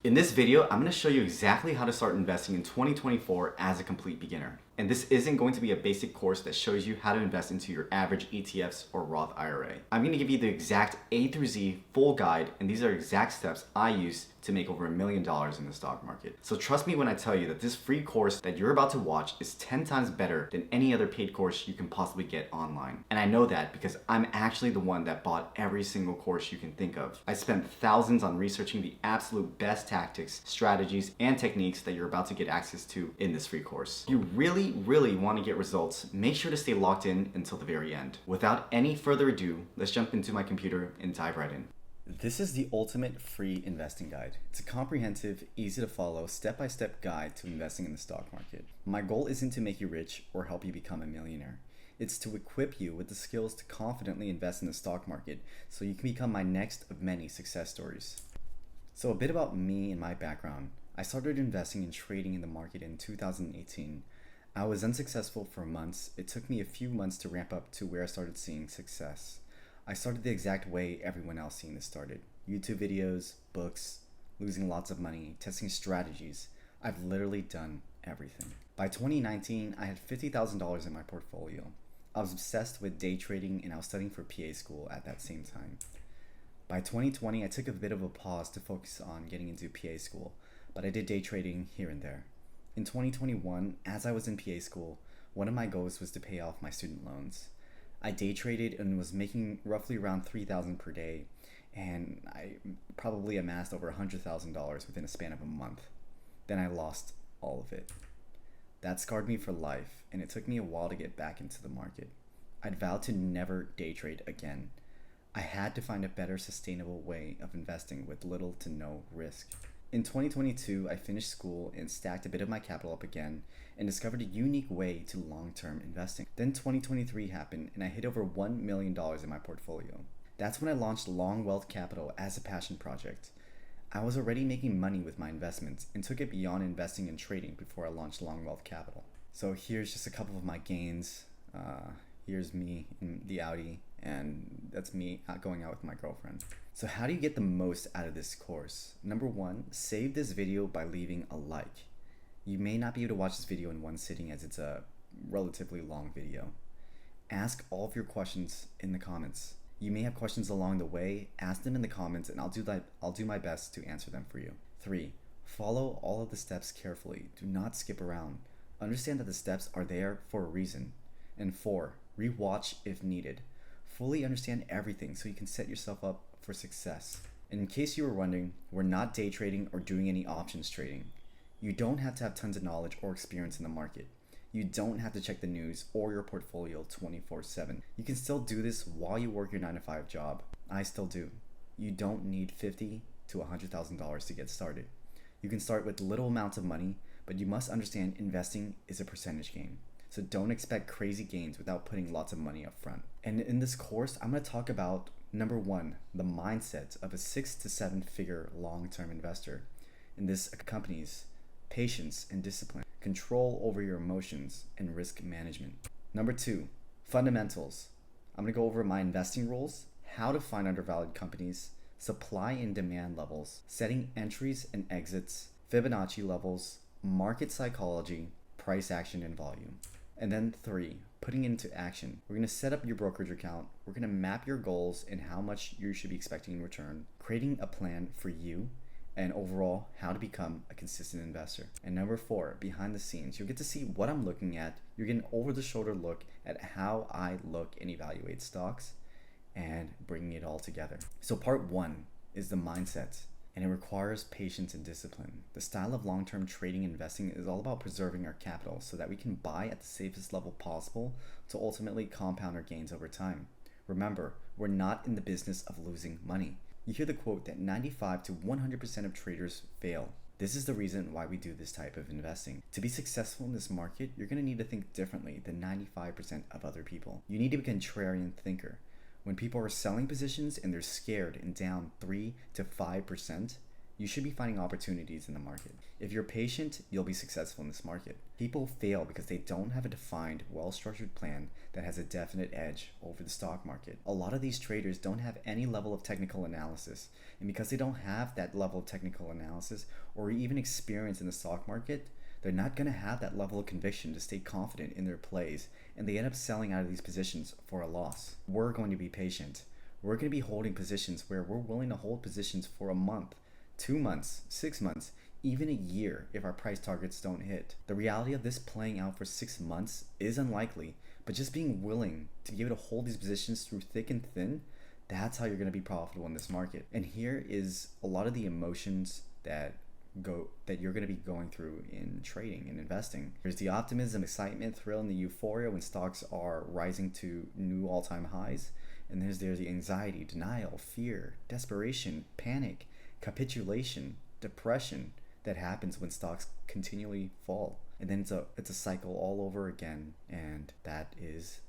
In this video, I'm going to show you exactly how to start investing in 2024 as a complete beginner. And this isn't going to be a basic course that shows you how to invest into your average ETFs or Roth IRA. I'm going to give you the exact A through Z full guide, and these are exact steps I use to make over $1 million in the stock market. So trust me when I tell you that this free course that you're about to watch is 10 times better than any other paid course you can possibly get online. And I know that because I'm actually the one that bought every single course you can think of. I spent thousands on researching the absolute best tactics, strategies, and techniques that you're about to get access to in this free course. If you really want to get results, make sure to stay locked in until the very end. Without any further ado, let's jump into my computer and dive right in. This is the ultimate free investing guide. It's a comprehensive, easy to follow, step-by-step guide to investing in the stock market. My goal isn't to make you rich or help you become a millionaire. It's to equip you with the skills to confidently invest in the stock market so you can become my next of many success stories. So a bit about me and my background. I started investing and trading in the market in 2018. I was unsuccessful for months. It took me a few months to ramp up to where I started seeing success. I started the exact way everyone else seeing this started. YouTube videos, books, losing lots of money, testing strategies. I've literally done everything. By 2019, I had $50,000 in my portfolio. I was obsessed with day trading and I was studying for PA school at that same time. By 2020, I took a bit of a pause to focus on getting into PA school, but I did day trading here and there. In 2021, as I was in PA school, one of my goals was to pay off my student loans. I day traded and was making roughly around $3,000 per day, and I probably amassed over $100,000 within a span of a month. Then I lost all of it. That scarred me for life, and it took me a while to get back into the market. I'd vowed to never day trade again. I had to find a better sustainable way of investing with little to no risk. In 2022, I finished school and stacked a bit of my capital up again and discovered a unique way to long-term investing. Then 2023 happened and I hit over $1 million in my portfolio. That's when I launched Long Wealth Capital as a passion project. I was already making money with my investments and took it beyond investing and trading before I launched Long Wealth Capital. So here's just a couple of my gains. Here's me in the Audi, and that's me going out with my girlfriend. So how do you get the most out of this course? Number one, save this video by leaving a like. You may not be able to watch this video in one sitting as it's a relatively long video. Ask all of your questions in the comments. You may have questions along the way, ask them in the comments and I'll do my best to answer them for you. 3, follow all of the steps carefully. Do not skip around. Understand that the steps are there for a reason. And 4, rewatch if needed. Fully understand everything so you can set yourself up for success. And in case you were wondering, we're not day trading or doing any options trading. You don't have to have tons of knowledge or experience in the market. You don't have to check the news or your portfolio 24/7. You can still do this while you work your 9-to-5 job. I still do. You don't need $50,000 to $100,000 to get started. You can start with little amounts of money, but you must understand investing is a percentage game. So don't expect crazy gains without putting lots of money up front. And in this course, I'm going to talk about number 1, the mindset of a 6 to 7 figure long-term investor. And this accompanies patience and discipline, control over your emotions, and risk management. Number 2, fundamentals. I'm going to go over my investing rules, how to find undervalued companies, supply and demand levels, setting entries and exits, Fibonacci levels, market psychology, price action and volume. And then 3, putting into action. We're going to set up your brokerage account. We're going to map your goals and how much you should be expecting in return, creating a plan for you, and overall how to become a consistent investor. And number 4, behind the scenes. You'll get to see what I'm looking at. You're getting an over-the-shoulder look at how I look and evaluate stocks and bringing it all together. So part 1 is the mindset. And it requires patience and discipline. The style of long-term trading and investing is all about preserving our capital so that we can buy at the safest level possible to ultimately compound our gains over time. Remember, we're not in the business of losing money. You hear the quote that 95 to 100% of traders fail. This is the reason why we do this type of investing. To be successful in this market, you're going to need to think differently than 95% of other people. You need to be a contrarian thinker. When people are selling positions and they're scared and down 3 to 5%, you should be finding opportunities in the market. If you're patient, you'll be successful in this market. People fail because they don't have a defined, well-structured plan that has a definite edge over the stock market. A lot of these traders don't have any level of technical analysis, and because they don't have that level of technical analysis or even experience in the stock market, they're not going to have that level of conviction to stay confident in their plays, and they end up selling out of these positions for a loss. We're going to be patient. We're going to be holding positions where we're willing to hold positions for a month, 2 months, 6 months, even a year if our price targets don't hit. The reality of this playing out for 6 months is unlikely, but just being willing to be able to hold these positions through thick and thin, that's how you're going to be profitable in this market. And here is a lot of the emotions that you're going to be going through in trading and investing. There's the optimism, excitement, thrill, and the euphoria when stocks are rising to new all-time highs. And there's the anxiety, denial, fear, desperation, panic, capitulation, depression that happens when stocks continually fall. And then it's a cycle all over again, and that is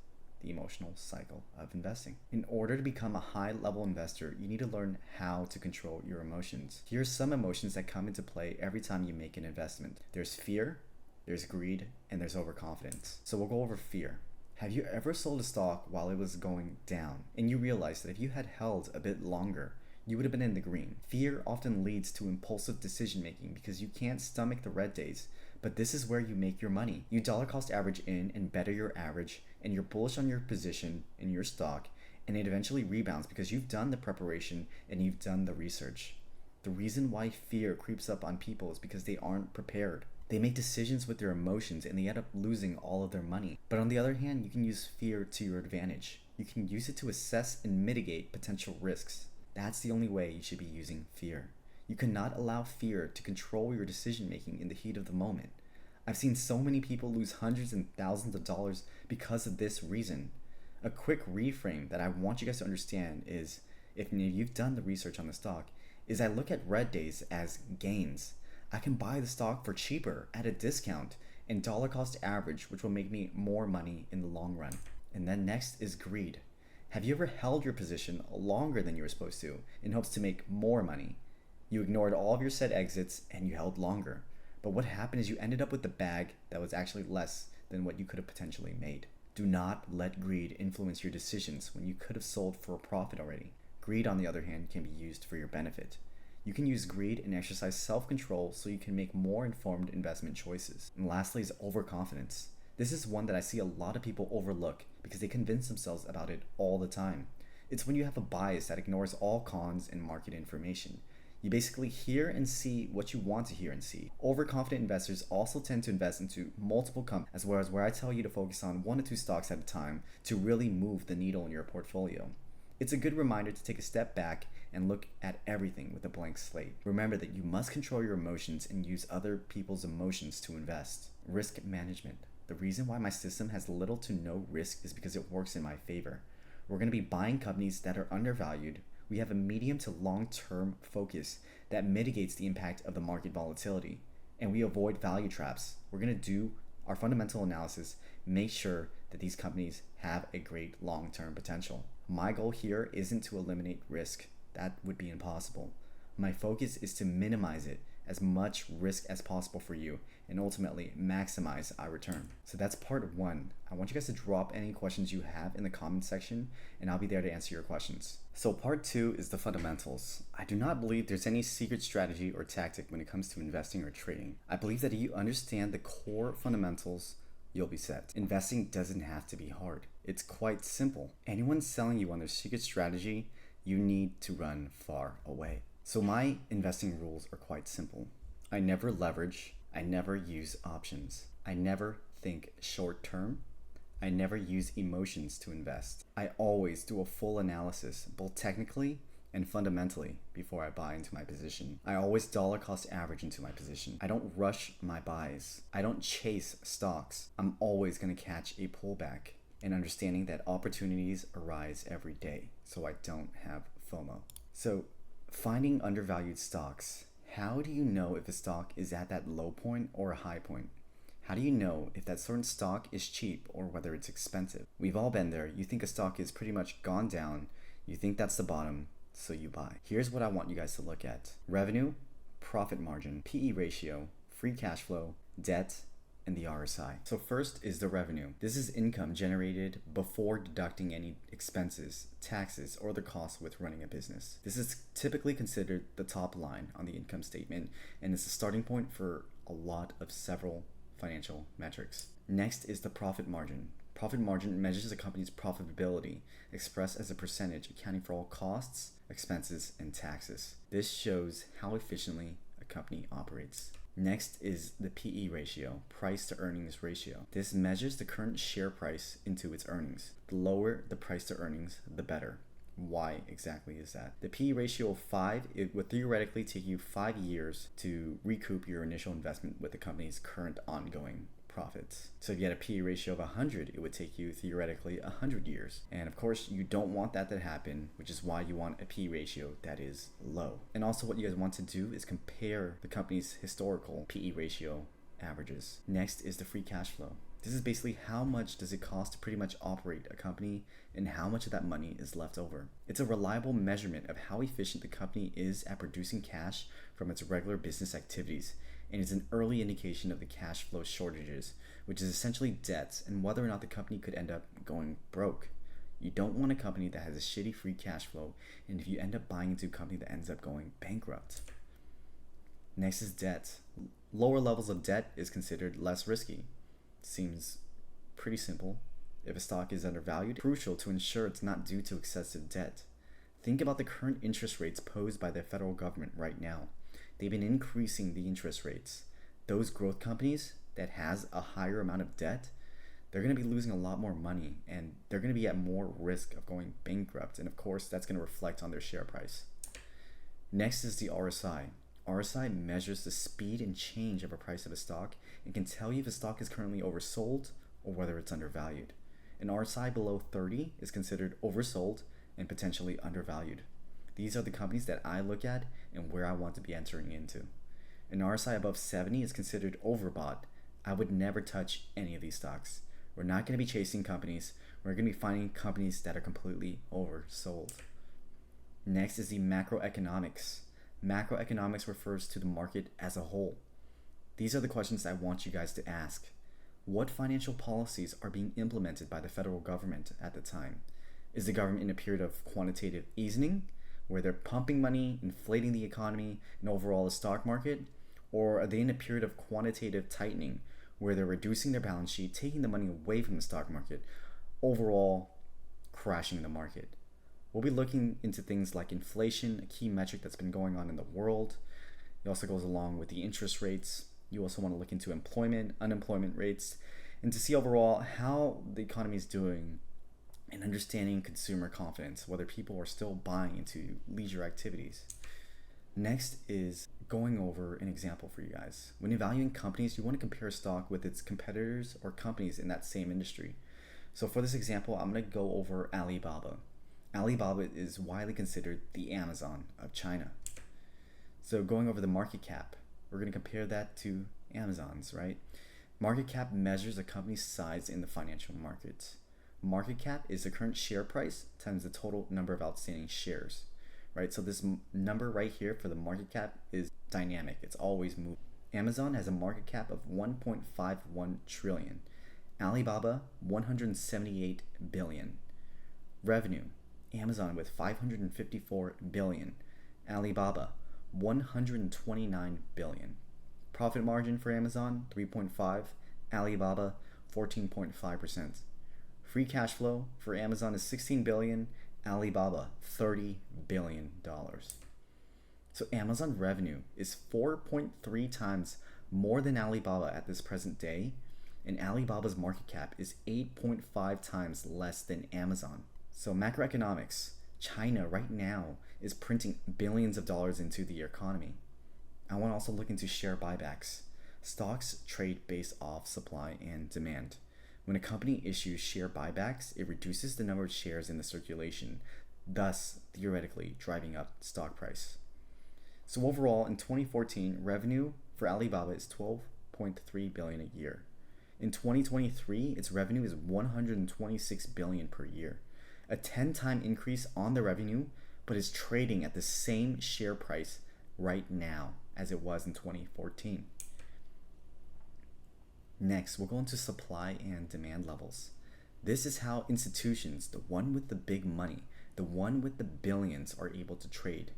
the emotional cycle of investing. In order to become a high-level investor, you need to learn how to control your emotions. Here are some emotions that come into play every time you make an investment. There's fear, there's greed, and there's overconfidence. So we'll go over fear. Have you ever sold a stock while it was going down and you realized that if you had held a bit longer, you would have been in the green? Fear often leads to impulsive decision making because you can't stomach the red days, but this is where you make your money. You dollar cost average in and better your average, and you're bullish on your position in your stock, and it eventually rebounds because you've done the preparation and you've done the research. The reason why fear creeps up on people is because they aren't prepared. They make decisions with their emotions and they end up losing all of their money. But on the other hand, you can use fear to your advantage. You can use it to assess and mitigate potential risks. That's the only way you should be using fear. You cannot allow fear to control your decision making in the heat of the moment. I've seen so many people lose hundreds and thousands of dollars because of this reason. A quick reframe that I want you guys to understand is, if you've done the research on the stock, is I look at red days as gains. I can buy the stock for cheaper at a discount and dollar cost average, which will make me more money in the long run. And then next is greed. Have you ever held your position longer than you were supposed to in hopes to make more money? You ignored all of your set exits and you held longer. But what happened is you ended up with a bag that was actually less than what you could have potentially made. Do not let greed influence your decisions when you could have sold for a profit already. Greed, on the other hand, can be used for your benefit. You can use greed and exercise self-control so you can make more informed investment choices. And lastly is overconfidence. This is one that I see a lot of people overlook because they convince themselves about it all the time. It's when you have a bias that ignores all cons and market information. You basically hear and see what you want to hear and see. Overconfident investors also tend to invest into multiple companies, as well as where I tell you to focus on 1 to 2 stocks at a time to really move the needle in your portfolio. It's a good reminder to take a step back and look at everything with a blank slate. Remember that you must control your emotions and use other people's emotions to invest. Risk management. The reason why my system has little to no risk is because it works in my favor. We're going to be buying companies that are undervalued. We have a medium to long-term focus that mitigates the impact of the market volatility, and we avoid value traps. We're going to do our fundamental analysis, make sure that these companies have a great long-term potential. My goal here isn't to eliminate risk. That would be impossible. My focus is to minimize it, as much risk as possible for you, and ultimately maximize our return. So that's part 1. I want you guys to drop any questions you have in the comment section, and I'll be there to answer your questions. So part 2 is the fundamentals. I do not believe there's any secret strategy or tactic when it comes to investing or trading. I believe that if you understand the core fundamentals, you'll be set. Investing doesn't have to be hard. It's quite simple. Anyone selling you on their secret strategy, you need to run far away. So my investing rules are quite simple. I never leverage. I never use options. I never think short term. I never use emotions to invest. I always do a full analysis, both technically and fundamentally, before I buy into my position. I always dollar cost average into my position. I don't rush my buys. I don't chase stocks. I'm always going to catch a pullback, and understanding that opportunities arise every day, so I don't have FOMO. So finding undervalued stocks. How do you know if a stock is at that low point or a high point? How do you know if that certain stock is cheap or whether it's expensive? We've all been there. You think a stock is pretty much gone down. You think that's the bottom, so you buy. Here's what I want you guys to look at. Revenue, profit margin, PE ratio, free cash flow, debt, and the RSI. So first is the revenue. This is income generated before deducting any expenses, taxes, or other costs with running a business. This is typically considered the top line on the income statement, and it's the starting point for a lot of several financial metrics. Next is the profit margin. Profit margin measures a company's profitability, expressed as a percentage accounting for all costs, expenses, and taxes. This shows how efficiently a company operates. Next is the PE ratio, price to earnings ratio. This measures the current share price into its earnings. The lower the price to earnings, the better. Why exactly is that? The PE ratio of 5, it would theoretically take you 5 years to recoup your initial investment with the company's current ongoing profits. So if you had a PE ratio of 100, it would take you theoretically 100 years. And of course, you don't want that to happen, which is why you want a PE ratio that is low. And also what you guys want to do is compare the company's historical PE ratio averages. Next is the free cash flow. This is basically how much does it cost to pretty much operate a company and how much of that money is left over. It's a reliable measurement of how efficient the company is at producing cash from its regular business activities, and is an early indication of the cash flow shortages, which is essentially debts and whether or not the company could end up going broke. You don't want a company that has a shitty free cash flow, and if you end up buying into a company that ends up going bankrupt. Next is debt. Lower levels of debt is considered less risky. Seems pretty simple. If a stock is undervalued, crucial to ensure it's not due to excessive debt. Think about the current interest rates posed by the federal government right now. They've been increasing the interest rates. Those growth companies that has a higher amount of debt, they're going to be losing a lot more money and they're going to be at more risk of going bankrupt. And of course, that's going to reflect on their share price. Next is the RSI. RSI measures the speed and change of a price of a stock and can tell you if a stock is currently oversold or whether it's undervalued. An RSI below 30 is considered oversold and potentially undervalued. These are the companies that I look at and where I want to be entering into. An RSI above 70 is considered overbought. I would never touch any of these stocks. We're not going to be chasing companies. We're going to be finding companies that are completely oversold. Next is the macroeconomics. Macroeconomics refers to the market as a whole. These are the questions I want you guys to ask. What financial policies are being implemented by the federal government at the time? Is the government in a period of quantitative easing, where they're pumping money, inflating the economy, and overall the stock market? Or are they in a period of quantitative tightening, where they're reducing their balance sheet, taking the money away from the stock market, overall crashing the market? We'll be looking into things like inflation, a key metric that's been going on in the world. It also goes along with the interest rates. You also want to look into employment, unemployment rates, and to see overall how the economy is doing and understanding consumer confidence, whether people are still buying into leisure activities. Next is going over an example for you guys. When evaluating companies, you want to compare a stock with its competitors or companies in that same industry. So for this example, I'm going to go over Alibaba. Alibaba is widely considered the Amazon of China. So going over the market cap, we're going to compare that to Amazon's, right? Market cap measures a company's size in the financial markets. Market cap is the current share price times the total number of outstanding shares, right? So this number right here for the market cap is dynamic. It's always moving. Amazon has a market cap of 1.51 trillion. Alibaba, 178 billion. Revenue, Amazon with 554 billion. Alibaba, 129 billion. Profit margin for Amazon, 3.5. Alibaba, 14.5%. Free cash flow for Amazon is 16 billion, Alibaba $30 billion. So Amazon revenue is 4.3 times more than Alibaba at this present day, and Alibaba's market cap is 8.5 times less than Amazon. So macroeconomics, China right now is printing billions of dollars into the economy. I want to also look into share buybacks. Stocks trade based off supply and demand. When a company issues share buybacks, it reduces the number of shares in the circulation, thus theoretically driving up stock price. So overall, in 2014, revenue for Alibaba is 12.3 billion a year. In 2023, its revenue is 126 billion per year, a 10-time increase on the revenue, but is trading at the same share price right now. as it was in 2014. Next, we'll go into supply and demand levels. This is how institutions, the one with the big money, the one with the billions, are able to trade.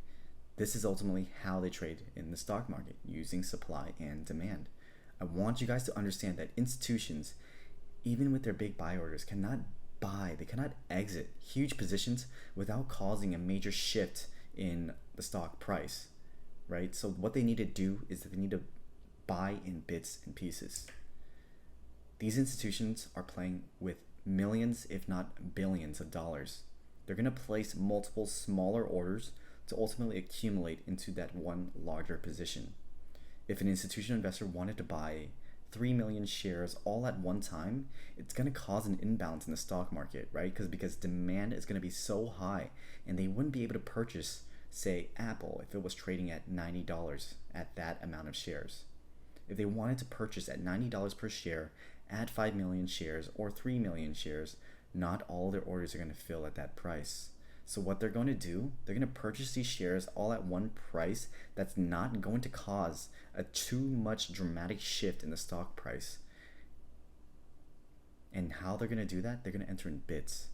This is ultimately how they trade in the stock market, using supply and demand. I want you guys to understand that institutions, even with their big buy orders, cannot buy, they cannot exit huge positions without causing a major shift in the stock price, right? So what they need to do is that they need to buy in bits and pieces. These institutions are playing with millions, if not billions of dollars. They're going to place multiple smaller orders to ultimately accumulate into that one larger position. If an institutional investor wanted to buy 3 million shares all at one time, it's going to cause an imbalance in the stock market, right? Because demand is going to be so high, and they wouldn't be able to purchase, say, Apple if it was trading at $90 at that amount of shares. If they wanted to purchase at $90 per share, add 5 million shares or 3 million shares, not all their orders are going to fill at that price. So what they're going to do, they're going to purchase these shares all at one price that's not going to cause a too much dramatic shift in the stock price. And how they're going to do that, they're going to enter in bits.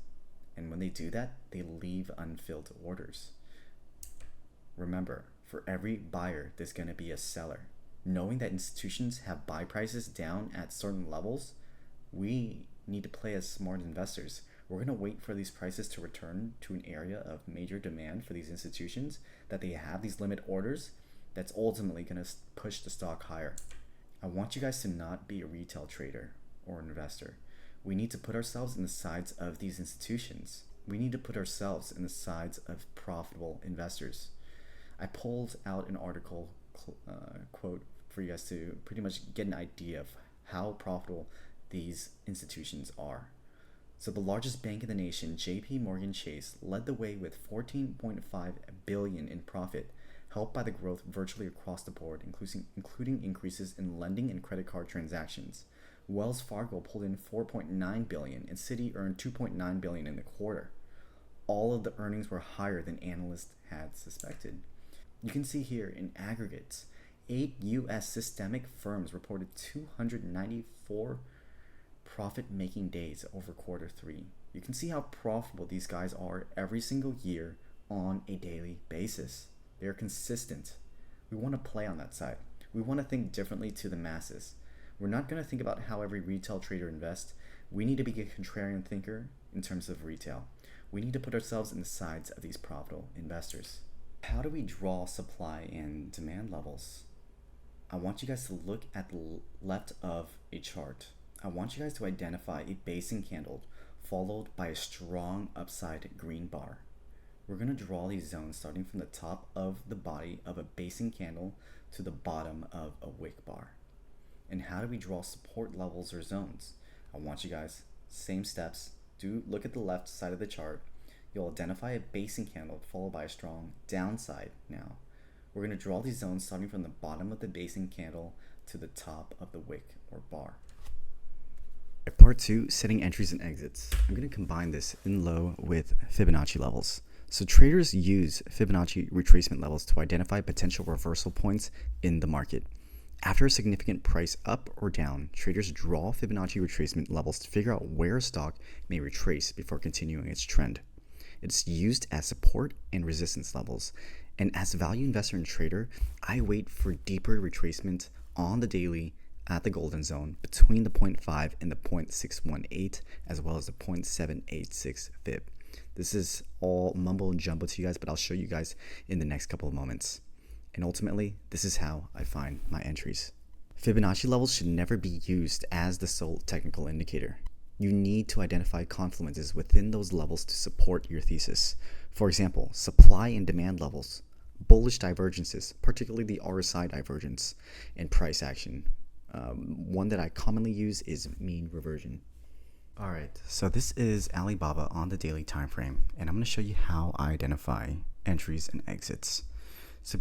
And when they do that, they leave unfilled orders. Remember, for every buyer, there's going to be a seller. Knowing that institutions have buy prices down at certain levels, we need to play as smart investors. We're going to wait for these prices to return to an area of major demand for these institutions, that they have these limit orders that's ultimately going to push the stock higher. I want you guys to not be a retail trader or investor. We need to put ourselves in the sides of these institutions. We need to put ourselves in the sides of profitable investors. I pulled out an article quote for you guys to pretty much get an idea of how profitable these institutions are. So the largest bank in the nation, JP Morgan Chase, led the way with $14.5 billion in profit, helped by the growth virtually across the board, including increases in lending and credit card transactions. Wells Fargo pulled in $4.9 billion, and Citi earned $2.9 billion in the quarter. All of the earnings were higher than analysts had suspected. You can see here in aggregates, 8 U.S. systemic firms reported 294 profit-making days over quarter 3. You can see how profitable these guys are every single year on a daily basis. They're consistent. We want to play on that side. We want to think differently to the masses. We're not going to think about how every retail trader invests. We need to be a contrarian thinker in terms of retail. We need to put ourselves in the sides of these profitable investors. How do we draw supply and demand levels? I want you guys to look at the left of a chart. I want you guys to identify a basing candle followed by a strong upside green bar. We're going to draw these zones starting from the top of the body of a basing candle to the bottom of a wick bar. And how do we draw support levels or zones? I want you guys, same steps, do look at the left side of the chart. You'll identify a basing candle followed by a strong downside. Now, we're going to draw these zones starting from the bottom of the basing candle to the top of the wick or bar. Part 2, setting entries and exits. I'm going to combine this in low with Fibonacci levels. So traders use Fibonacci retracement levels to identify potential reversal points in the market. After a significant price up or down, traders draw Fibonacci retracement levels to figure out where a stock may retrace before continuing its trend. It's used as support and resistance levels. And as a value investor and trader, I wait for deeper retracement on the daily at the golden zone between the 0.5 and the 0.618, as well as the 0.786 fib. This is all mumbo and jumbo to you guys, but I'll show you guys in the next couple of moments. And ultimately, this is how I find my entries. Fibonacci levels should never be used as the sole technical indicator. You need to identify confluences within those levels to support your thesis. For example, supply and demand levels, bullish divergences, particularly the RSI divergence, and price action. One that I commonly use is mean reversion. All right, so this is Alibaba on the daily time frame, and I'm going to show you how I identify entries and exits. So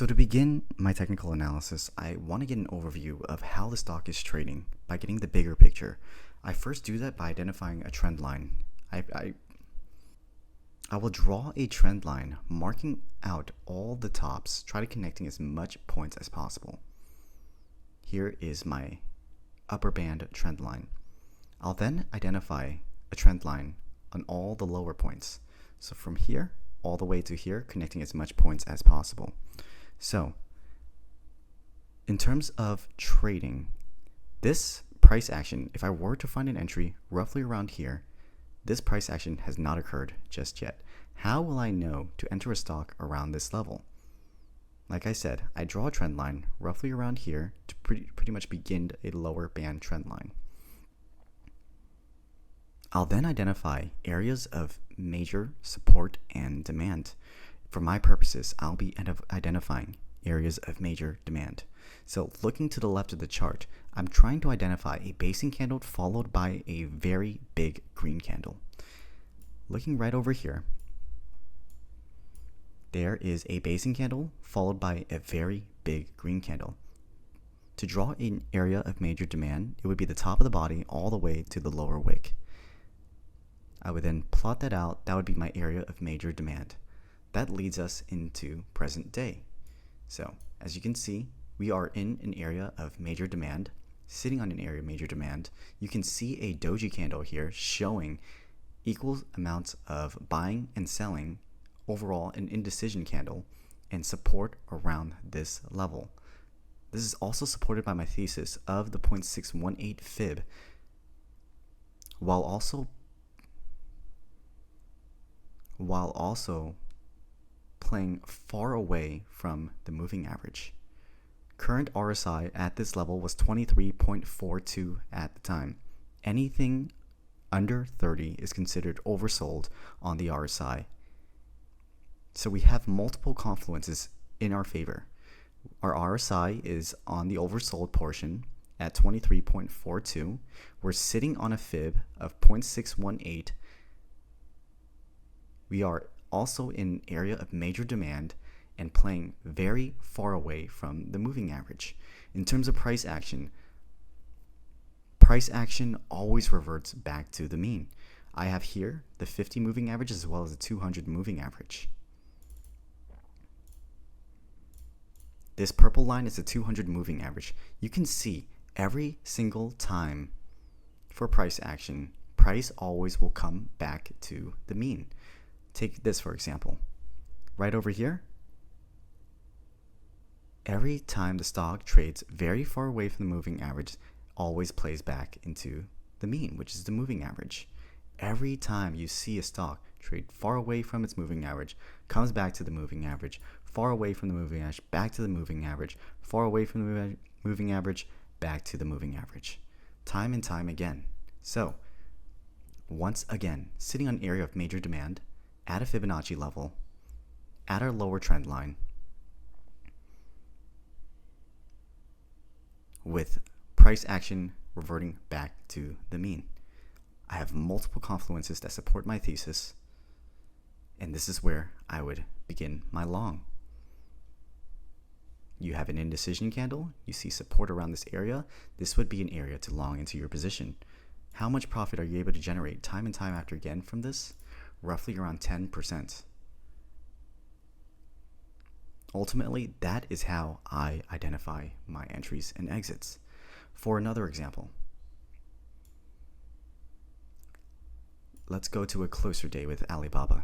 to begin my technical analysis, I want to get an overview of how the stock is trading by getting the bigger picture. I first do that by identifying a trend line. I I will draw a trend line marking out all the tops, try to connecting as much points as possible. Here is my upper band trend line. I'll then identify a trend line on all the lower points. So from here all the way to here, connecting as much points as possible. So in terms of trading, this price action, if I were to find an entry roughly around here, this price action has not occurred just yet. How will I know to enter a stock around this level? Like I said, I draw a trend line roughly around here to pretty much begin a lower band trend line. I'll then identify areas of major support and demand. For my purposes, I'll be identifying areas of major demand. So looking to the left of the chart, I'm trying to identify a basing candle followed by a very big green candle. Looking right over here, there is a basing candle followed by a very big green candle. To draw an area of major demand, it would be the top of the body all the way to the lower wick. I would then plot that out. That would be my area of major demand. That leads us into present day. So as you can see, we are in an area of major demand, sitting on an area of major demand. You can see a doji candle here showing equal amounts of buying and selling, overall an indecision candle, and support around this level. This is also supported by my thesis of the 0.618 fib, while also playing far away from the moving average. Current RSI at this level was 23.42 at the time. Anything under 30 is considered oversold on the RSI. So we have multiple confluences in our favor. Our RSI is on the oversold portion at 23.42. We're sitting on a fib of 0.618. We are also in an area of major demand and playing very far away from the moving average. In terms of price action always reverts back to the mean. I have here the 50 moving average as well as the 200 moving average. This purple line is the 200 moving average. You can see every single time for price action, price always will come back to the mean. Take this for example. Right over here, every time the stock trades very far away from the moving average, always plays back into the mean, which is the moving average. Every time you see a stock trade far away from its moving average, comes back to the moving average, far away from the moving average, back to the moving average, far away from the moving average, back to the moving average. Time and time again. So, once again, sitting on an area of major demand, at a Fibonacci level, at our lower trend line, with price action reverting back to the mean. I have multiple confluences that support my thesis, and this is where I would begin my long. You have an indecision candle, you see support around this area, this would be an area to long into your position. How much profit are you able to generate time and time after again from this? Roughly around 10%. Ultimately, that is how I identify my entries and exits. For another example, let's go to a closer day with Alibaba.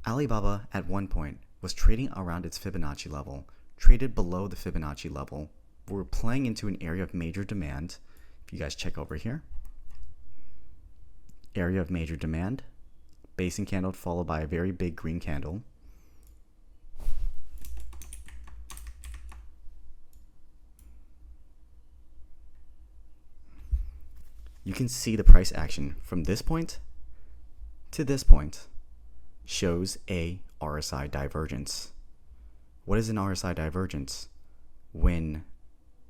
Alibaba at one point was trading around its Fibonacci level, traded below the Fibonacci level. We're playing into an area of major demand. If you guys check over here, area of major demand, basing candle followed by a very big green candle. You can see the price action from this point to this point shows a RSI divergence. What is an RSI divergence? When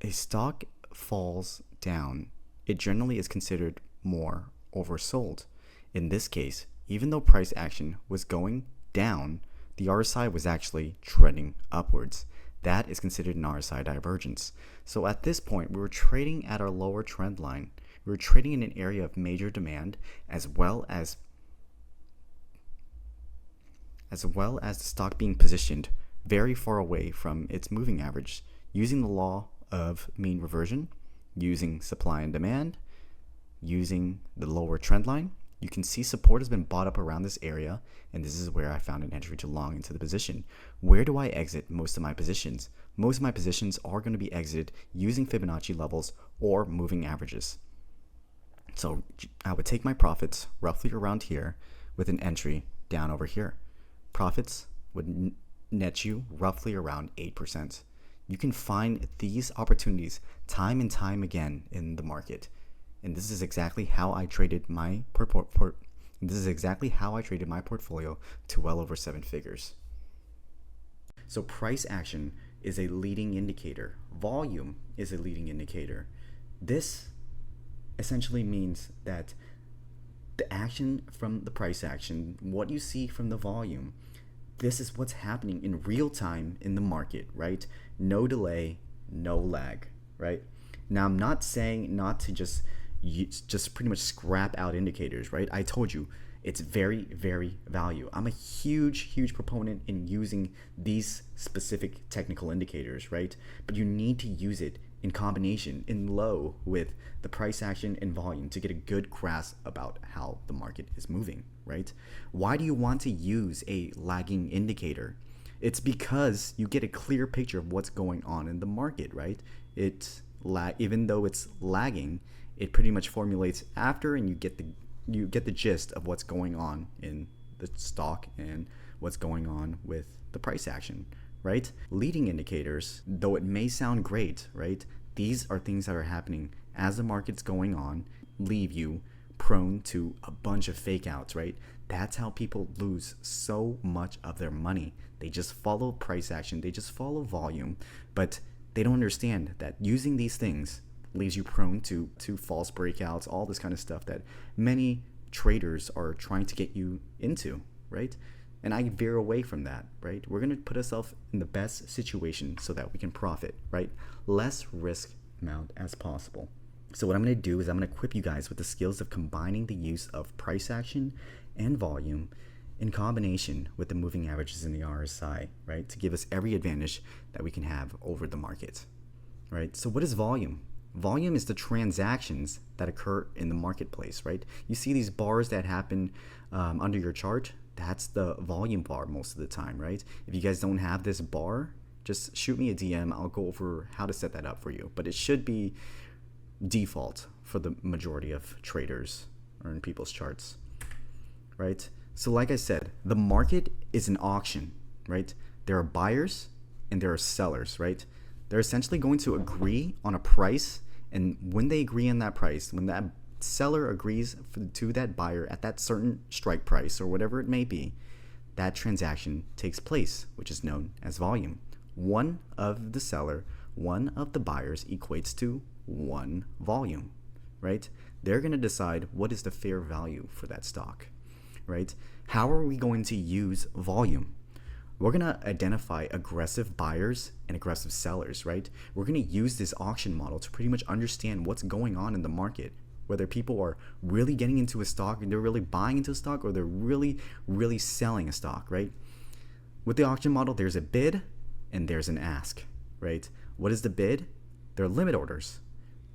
a stock falls down, it generally is considered more oversold. In this case, even though price action was going down, the RSI was actually trending upwards. That is considered an RSI divergence. So at this point, we were trading at our lower trend line. We were trading in an area of major demand as well as as well as the stock being positioned very far away from its moving average, using the law of mean reversion, using supply and demand, using the lower trend line. You can see support has been bought up around this area, and this is where I found an entry to long into the position. Where do I exit most of my positions? Most of my positions are going to be exited using Fibonacci levels or moving averages. So I would take my profits roughly around here with an entry down over here. Profits would net you roughly around 8%. You can find these opportunities time and time again in the market. And this is exactly how I traded my portfolio to well over 7 figures. So price action is a leading indicator. Volume is a leading indicator. This essentially means that the action from the price action, what you see from the volume, this is what's happening in real time in the market, right? No delay, no lag, right? Now, I'm not saying not to just pretty much scrap out indicators, right? I told you it's very, very value. I'm a huge proponent in using these specific technical indicators, right? But you need to use it in combination, in low, with the price action and volume to get a good grasp about how the market is moving, right? Why do you want to use a lagging indicator? It's because you get a clear picture of what's going on in the market, right? Even though it's lagging, it pretty much formulates after, and you get the gist of what's going on in the stock and what's going on with the price action, right? Leading indicators, though it may sound great, right? These are things that are happening as the market's going on, leave you prone to a bunch of fake outs, right? That's how people lose so much of their money. They just follow price action, they just follow volume, but they don't understand that using these things leaves you prone to false breakouts, all this kind of stuff that many traders are trying to get you into, right? And I veer away from that, right? We're going to put ourselves in the best situation so that we can profit, right? Less risk amount as possible. So what I'm going to do is I'm going to equip you guys with the skills of combining the use of price action and volume in combination with the moving averages in the RSI, right? To give us every advantage that we can have over the market, right? So what is volume? Volume is the transactions that occur in the marketplace, right? You see these bars that happen under your chart. That's the volume bar most of the time, right? If you guys don't have this bar, just shoot me a DM. I'll go over how to set that up for you. But it should be default for the majority of traders or in people's charts, right? So like I said, the market is an auction, right? There are buyers and there are sellers, right? They're essentially going to agree on a price, and when they agree on that price, when that seller agrees to that buyer at that certain strike price or whatever it may be, that transaction takes place, which is known as volume. One of the seller, one of the buyers equates to one volume, right? They're going to decide what is the fair value for that stock, right? How are we going to use volume? We're going to identify aggressive buyers and aggressive sellers, right? We're going to use this auction model to pretty much understand what's going on in the market, whether people are really getting into a stock and they're really buying into a stock, or they're really selling a stock, right? With the auction model, there's a bid and there's an ask, right? What is the bid? They're limit orders.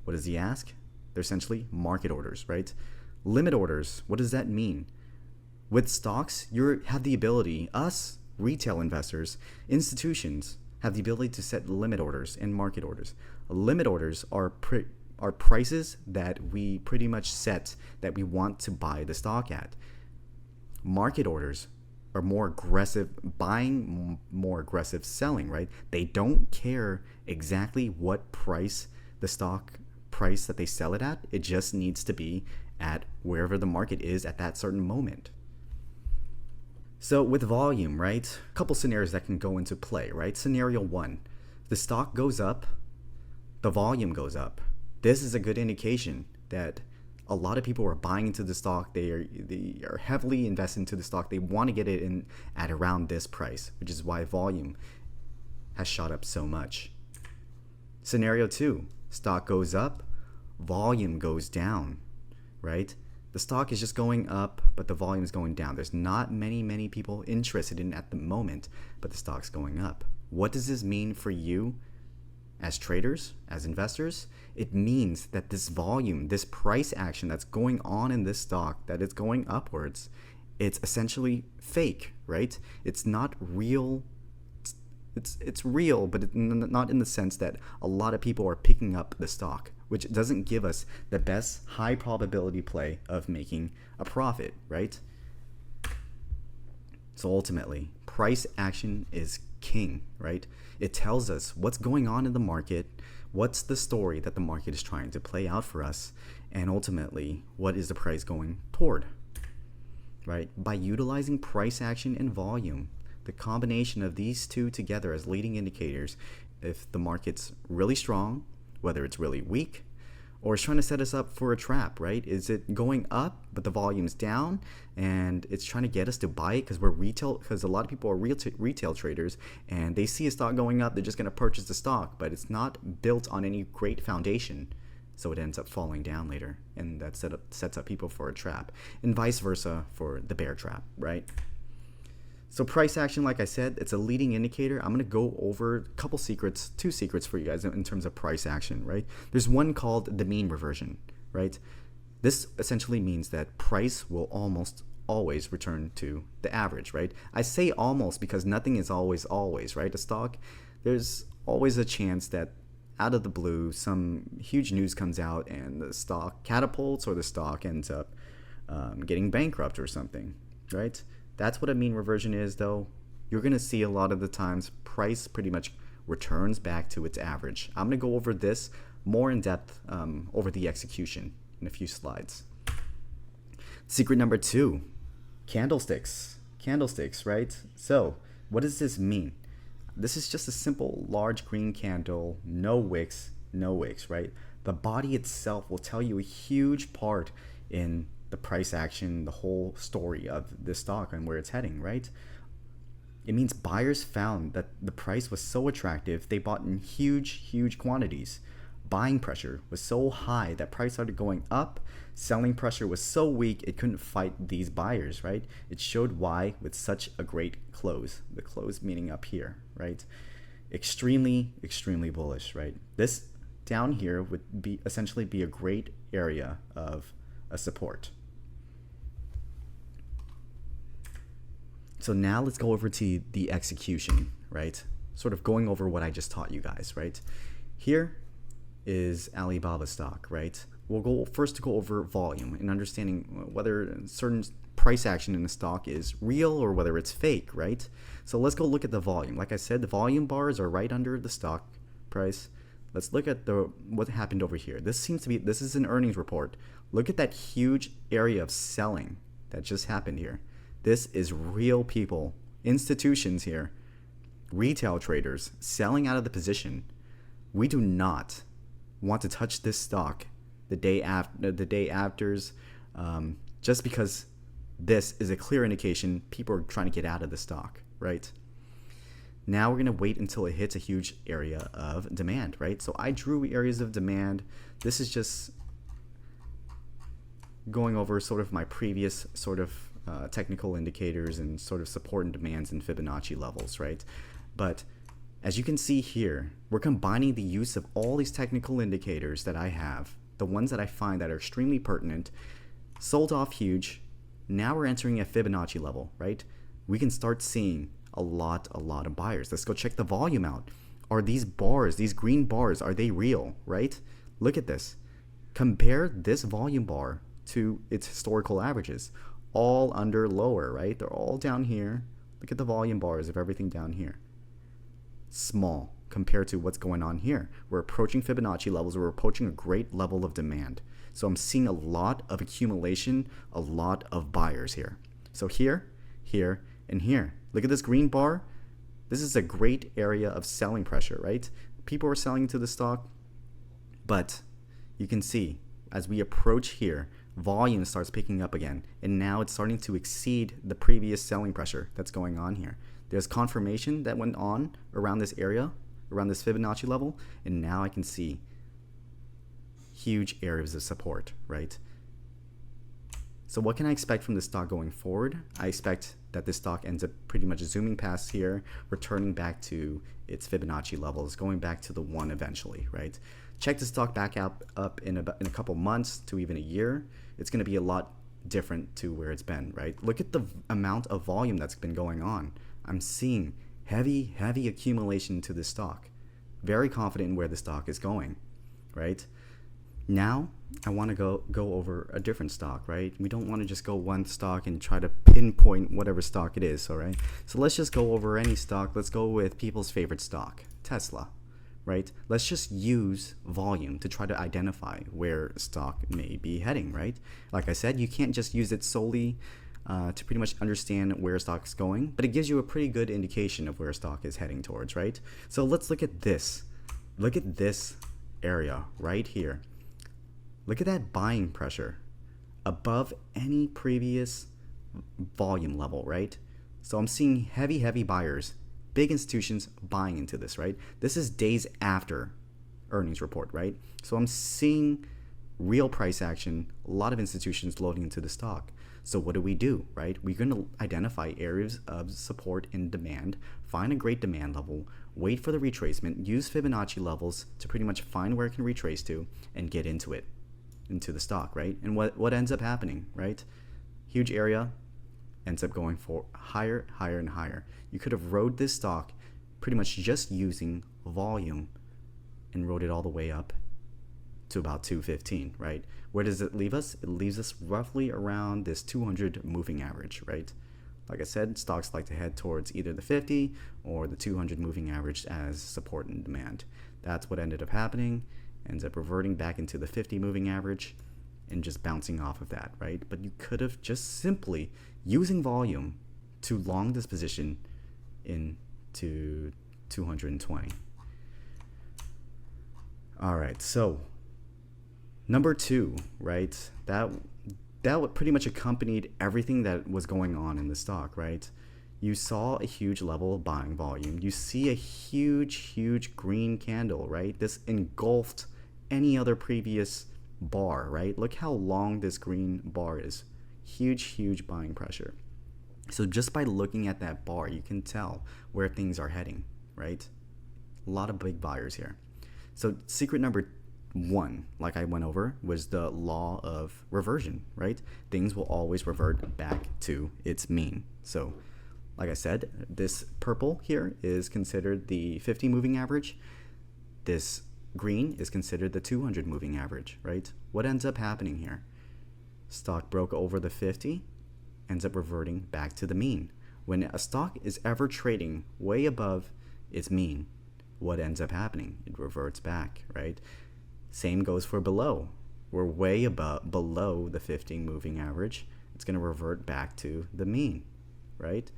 What is the ask? They're essentially market orders, right? Limit orders, what does that mean? With stocks, you have the ability, us retail investors, institutions, have the ability to set limit orders and market orders. Limit orders are prices that we pretty much set that we want to buy the stock at. Market orders are more aggressive buying, more aggressive selling, right? They don't care exactly what price the stock price that they sell it at. It just needs to be at wherever the market is at that certain moment. So with volume, right, a couple scenarios that can go into play, right? Scenario 1, the stock goes up, the volume goes up. This is a good indication that a lot of people are buying into the stock. They are heavily invested into the stock. They want to get it in at around this price, which is why volume has shot up so much. Scenario 2, stock goes up, volume goes down, right? The stock is just going up, but the volume is going down. There's not many people interested in it at the moment, but the stock's going up. What does this mean for you as traders, as investors? It means that this volume, this price action that's going on in this stock, that it's going upwards, it's essentially fake, right? It's not real. It's real, but not in the sense that a lot of people are picking up the stock, which doesn't give us the best high probability play of making a profit, right? So ultimately, price action is king, right? It tells us what's going on in the market, what's the story that the market is trying to play out for us, and ultimately, what is the price going toward, right? By utilizing price action and volume, the combination of these two together as leading indicators, if the market's really strong, whether it's really weak, or it's trying to set us up for a trap, right? Is it going up, but the volume's down, and it's trying to get us to buy it because we're retail? Because a lot of people are retail traders, and they see a stock going up, they're just going to purchase the stock, but it's not built on any great foundation, so it ends up falling down later, and that sets up people for a trap, and vice versa for the bear trap, right? So price action, like I said, it's a leading indicator. I'm going to go over a couple secrets, 2 secrets for you guys in terms of price action, right? There's one called the mean reversion, right? This essentially means that price will almost always return to the average, right? I say almost because nothing is always, right? A stock, there's always a chance that out of the blue, some huge news comes out and the stock catapults or the stock ends up getting bankrupt or something, right? That's what a mean reversion is, though. You're going to see a lot of the times price pretty much returns back to its average. I'm going to go over this more in depth over the execution in a few slides. Secret number 2, candlesticks. Candlesticks, right? So what does this mean? This is just a simple large green candle, no wicks, right? The body itself will tell you a huge part in the price action, the whole story of this stock and where it's heading, right? It means buyers found that the price was so attractive, they bought in huge quantities. Buying pressure was so high that price started going up. Selling pressure was so weak, it couldn't fight these buyers, right? It showed why with such a great close. The close meaning up here, right? Extremely bullish, right? This down here would be essentially be a great area of a support. So now let's go over to the execution, right? Sort of going over what I just taught you guys, right? Here is Alibaba stock, right? We'll go over volume and understanding whether certain price action in the stock is real or whether it's fake, right? So let's go look at the volume. Like I said, the volume bars are right under the stock price. Let's look at what happened over here. This is an earnings report. Look at that huge area of selling that just happened here. This is real people, institutions here, retail traders selling out of the position. We do not want to touch this stock the day afters, just because this is a clear indication people are trying to get out of the stock, right? Now we're going to wait until it hits a huge area of demand, right? So I drew areas of demand. This is just going over sort of my previous sort of technical indicators and sort of support and demands and Fibonacci levels, right? But as you can see here, we're combining the use of all these technical indicators that I have, the ones that I find that are extremely pertinent, sold off huge. Now we're entering a Fibonacci level, right? We can start seeing a lot of buyers. Let's go check the volume out. Are these bars, these green bars, are they real, right? Look at this. Compare this volume bar to its historical averages. All under lower, right? They're all down here. Look at the volume bars of everything down here. Small compared to what's going on here. We're approaching Fibonacci levels. We're approaching a great level of demand. So I'm seeing a lot of accumulation, a lot of buyers here. So here, and here. Look at this green bar. This is a great area of selling pressure, right? People are selling into the stock, but you can see as we approach here, volume starts picking up again, and now it's starting to exceed the previous selling pressure that's going on here. There's confirmation that went on around this area, around this Fibonacci level, and now I can see huge areas of support, right? So what can I expect from this stock going forward? I expect that this stock ends up pretty much zooming past here, returning back to its Fibonacci levels, going back to the 1 eventually, right? Check the stock back up in a couple months to even a year. It's going to be a lot different to where it's been, right? Look at the amount of volume that's been going on. I'm seeing heavy accumulation to this stock. Very confident in where the stock is going, right? Now, I want to go over a different stock, right? We don't want to just go one stock and try to pinpoint whatever stock it is, all right? So let's just go over any stock. Let's go with people's favorite stock, Tesla, right? Let's just use volume to try to identify where stock may be heading, right? Like I said, you can't just use it solely to pretty much understand where stock's going, but it gives you a pretty good indication of where stock is heading towards, right? So let's look at this. Look at this area right here. Look at that buying pressure above any previous volume level, right? So I'm seeing heavy buyers, big institutions buying into this, right? This is days after earnings report, right? So I'm seeing real price action, a lot of institutions loading into the stock. So what do, right? We're going to identify areas of support and demand, find a great demand level, wait for the retracement, use Fibonacci levels to pretty much find where it can retrace to and get into it. Into the stock, right? And what ends up happening, right? Huge area ends up going for higher and higher. You could have rode this stock pretty much just using volume and rode it all the way up to about 215, right? Where does it leave us? It leaves us roughly around this 200 moving average, right? Like I said, stocks like to head towards either the 50 or the 200 moving average as support and demand. That's what ended up happening. Ends up reverting back into the 50 moving average and just bouncing off of that, right? But you could have just simply using volume to long this position into 220. All right, so number 2, right? That pretty much accompanied everything that was going on in the stock, right? You saw a huge level of buying volume. You see a huge green candle, right? This engulfed any other previous bar, right? Look how long this green bar is. Huge buying pressure. So just by looking at that bar, you can tell where things are heading, right? A lot of big buyers here. So secret number 1, like I went over, was the law of reversion, right? Things will always revert back to its mean. So like I said, this purple here is considered the 50 moving average. This green is considered the 200 moving average, right? What ends up happening here? Stock broke over the 50, ends up reverting back to the mean. When a stock is ever trading way above its mean, what ends up happening? It reverts back, right? Same goes for below. We're way below the 50 moving average. It's going to revert back to the mean, right?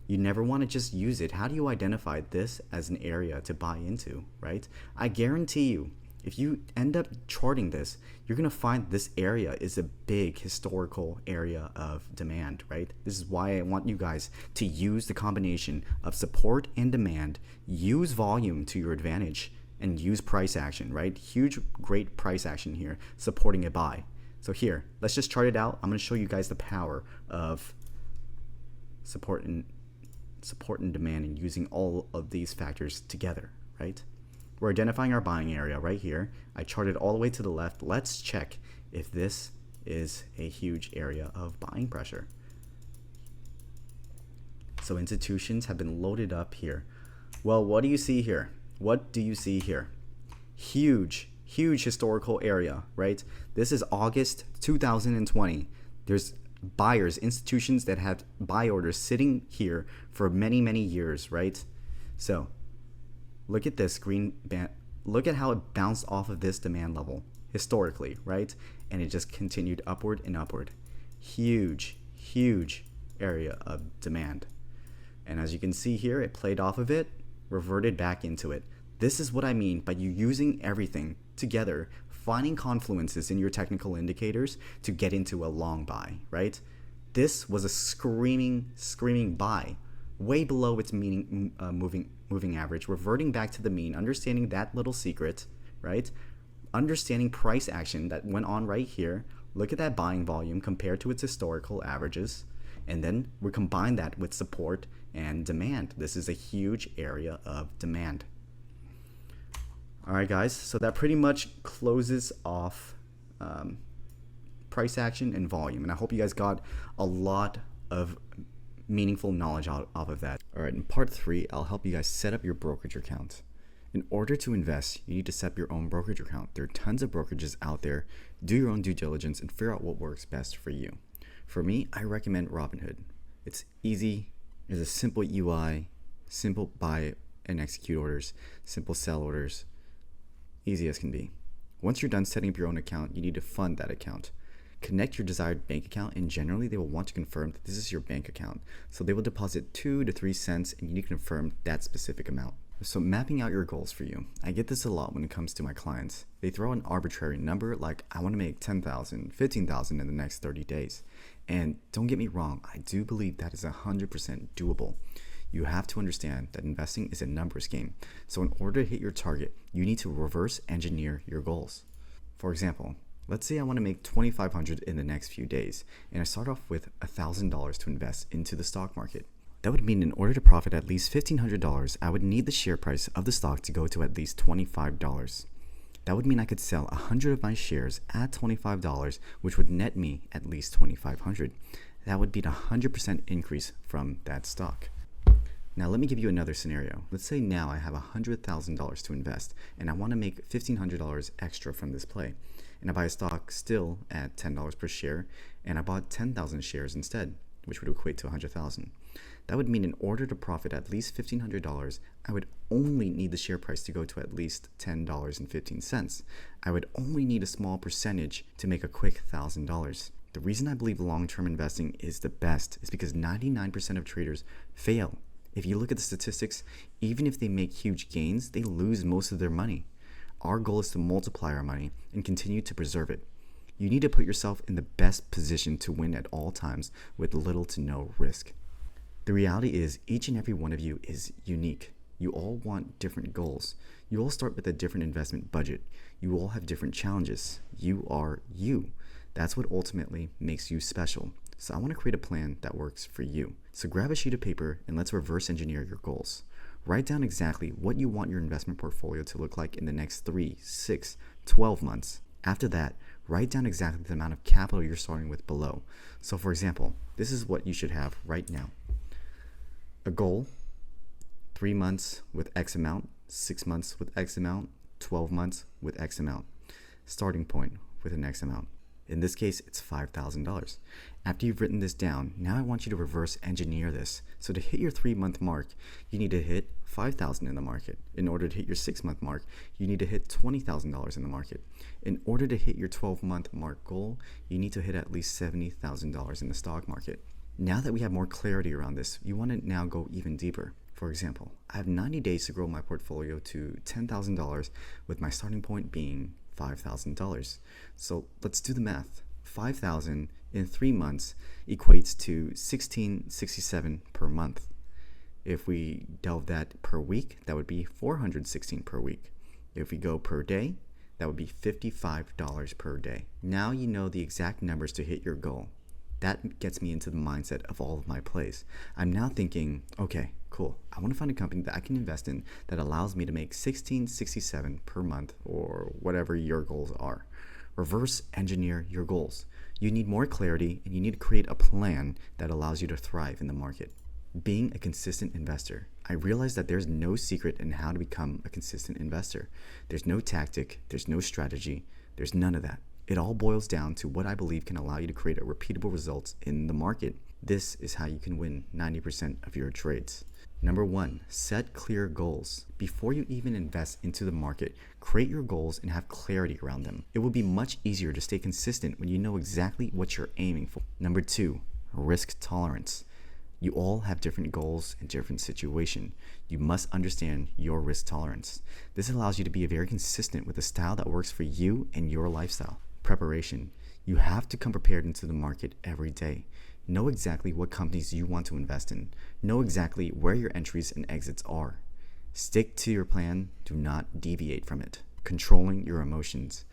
You never want to just use it. How do you identify this as an area to buy into, right? I guarantee you, if you end up charting this, you're going to find this area is a big historical area of demand, right? This is why I want you guys to use the combination of support and demand, use volume to your advantage, and use price action, right? Huge, great price action here, supporting a buy. So here, let's just chart it out. I'm going to show you guys the power of support and demand and using all of these factors together, right? We're identifying our buying area right here. I charted all the way to the left. Let's check if this is a huge area of buying pressure. So institutions have been loaded up here. Well, what do you see here? What do you see here? Huge historical area, right? This is August 2020. There's buyers, institutions that have buy orders sitting here for many years, right? So look at this green band. Look at how it bounced off of this demand level historically, right? And it just continued upward and upward. Huge area of demand. And as you can see here, it played off of it, reverted back into it. This is what I mean by you using everything together, finding confluences in your technical indicators to get into a long buy, right? This was a screaming buy, way below its moving average, reverting back to the mean, understanding that little secret, right? Understanding price action that went on right here, look at that buying volume compared to its historical averages, and then we combine that with support and demand. This is a huge area of demand. All right, guys, so that pretty much closes off price action and volume, and I hope you guys got a lot of meaningful knowledge out of that. All right, in part 3, I'll help you guys set up your brokerage account. In order to invest, you need to set up your own brokerage account. There are tons of brokerages out there. Do your own due diligence and figure out what works best for you. For me, I recommend Robinhood. It's easy. There's a simple UI, simple buy and execute orders, simple sell orders, easy as can be. Once you're done setting up your own account, you need to fund that account. Connect your desired bank account, and generally they will want to confirm that this is your bank account. So they will deposit 2 to 3 cents, and you need to confirm that specific amount. So mapping out your goals for you. I get this a lot when it comes to my clients. They throw an arbitrary number like, I want to make 10,000, 15,000 in the next 30 days. And don't get me wrong, I do believe that is 100% doable. You have to understand that investing is a numbers game. So in order to hit your target, you need to reverse engineer your goals. For example, let's say I want to make $2,500 in the next few days, and I start off with $1,000 to invest into the stock market. That would mean in order to profit at least $1,500, I would need the share price of the stock to go to at least $25. That would mean I could sell 100 of my shares at $25, which would net me at least $2,500. That would be a 100% increase from that stock. Now let me give you another scenario. Let's say now I have $100,000 to invest, and I want to make $1,500 extra from this play. And I buy a stock still at $10 per share, and I bought 10,000 shares instead, which would equate to $100,000. That would mean in order to profit at least $1,500, I would only need the share price to go to at least $10.15. I would only need a small percentage to make a quick $1,000. The reason I believe long-term investing is the best is because 99% of traders fail. If you look at the statistics, even if they make huge gains, they lose most of their money. Our goal is to multiply our money and continue to preserve it. You need to put yourself in the best position to win at all times with little to no risk. The reality is each and every one of you is unique. You all want different goals. You all start with a different investment budget. You all have different challenges. You are you. That's what ultimately makes you special. So I want to create a plan that works for you. So grab a sheet of paper and let's reverse engineer your goals. Write down exactly what you want your investment portfolio to look like in the next 3, 6, 12 months. After that, write down exactly the amount of capital you're starting with below. So for example, this is what you should have right now. A goal, 3 months with X amount, 6 months with X amount, 12 months with X amount. Starting point with an X amount. In this case, it's $5,000. After you've written this down, now I want you to reverse engineer this. So to hit your 3-month mark, you need to hit $5,000 in the market. In order to hit your 6-month mark, you need to hit $20,000 in the market. In order to hit your 12-month mark goal, you need to hit at least $70,000 in the stock market. Now that we have more clarity around this, you want to now go even deeper. For example, I have 90 days to grow my portfolio to $10,000 with my starting point being $5,000. So let's do the math. 5,000 in 3 months equates to $1,667 per month. If we delve that per week, that would be $416 per week. If we go per day, that would be $55 per day. Now you know the exact numbers to hit your goal. That gets me into the mindset of all of my plays. I'm now thinking, okay, cool. I want to find a company that I can invest in that allows me to make $1,667 per month or whatever your goals are. Reverse engineer your goals. You need more clarity and you need to create a plan that allows you to thrive in the market. Being a consistent investor. I realize that there's no secret in how to become a consistent investor. There's no tactic, there's no strategy, there's none of that. It all boils down to what I believe can allow you to create a repeatable results in the market. This is how you can win 90% of your trades. Number 1, set clear goals. Before you even invest into the market, create your goals and have clarity around them. It will be much easier to stay consistent when you know exactly what you're aiming for. Number 2, risk tolerance. You all have different goals and different situation. You must understand your risk tolerance. This allows you to be very consistent with a style that works for you and your lifestyle. Preparation. You have to come prepared into the market every day. Know exactly what companies you want to invest in. Know exactly where your entries and exits are. Stick to your plan. Do not deviate from it. Controlling your emotions.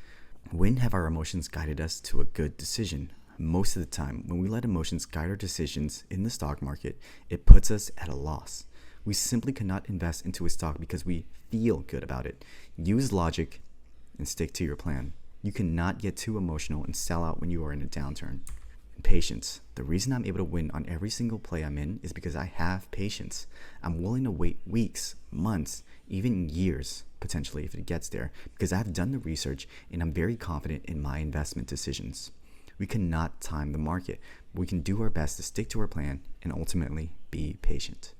When have our emotions guided us to a good decision? Most of the time, when we let emotions guide our decisions in the stock market, it puts us at a loss. We simply cannot invest into a stock because we feel good about it. Use logic and stick to your plan. You cannot get too emotional and sell out when you are in a downturn. Patience. The reason I'm able to win on every single play I'm in is because I have patience. I'm willing to wait weeks, months, even years, potentially if it gets there, because I've done the research and I'm very confident in my investment decisions. We cannot time the market. We can do our best to stick to our plan and ultimately be patient.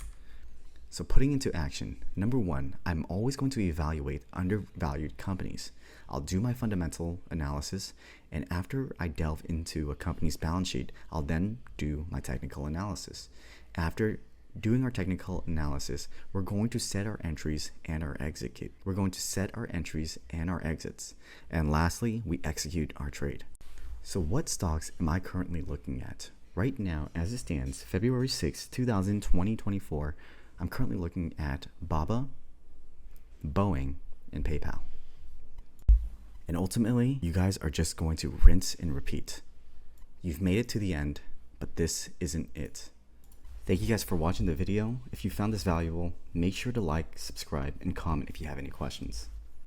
So putting into action, number one, I'm always going to evaluate undervalued companies. I'll do my fundamental analysis, and after I delve into a company's balance sheet, I'll then do my technical analysis. After doing our technical analysis, we're going to set our entries and our exit. We're going to set our entries and our exits. And lastly, we execute our trade. So what stocks am I currently looking at? Right now, as it stands, February 6, 2024, I'm currently looking at BABA, Boeing, and PayPal. And ultimately, you guys are just going to rinse and repeat. You've made it to the end, but this isn't it. Thank you guys for watching the video. If you found this valuable, make sure to like, subscribe, and comment if you have any questions.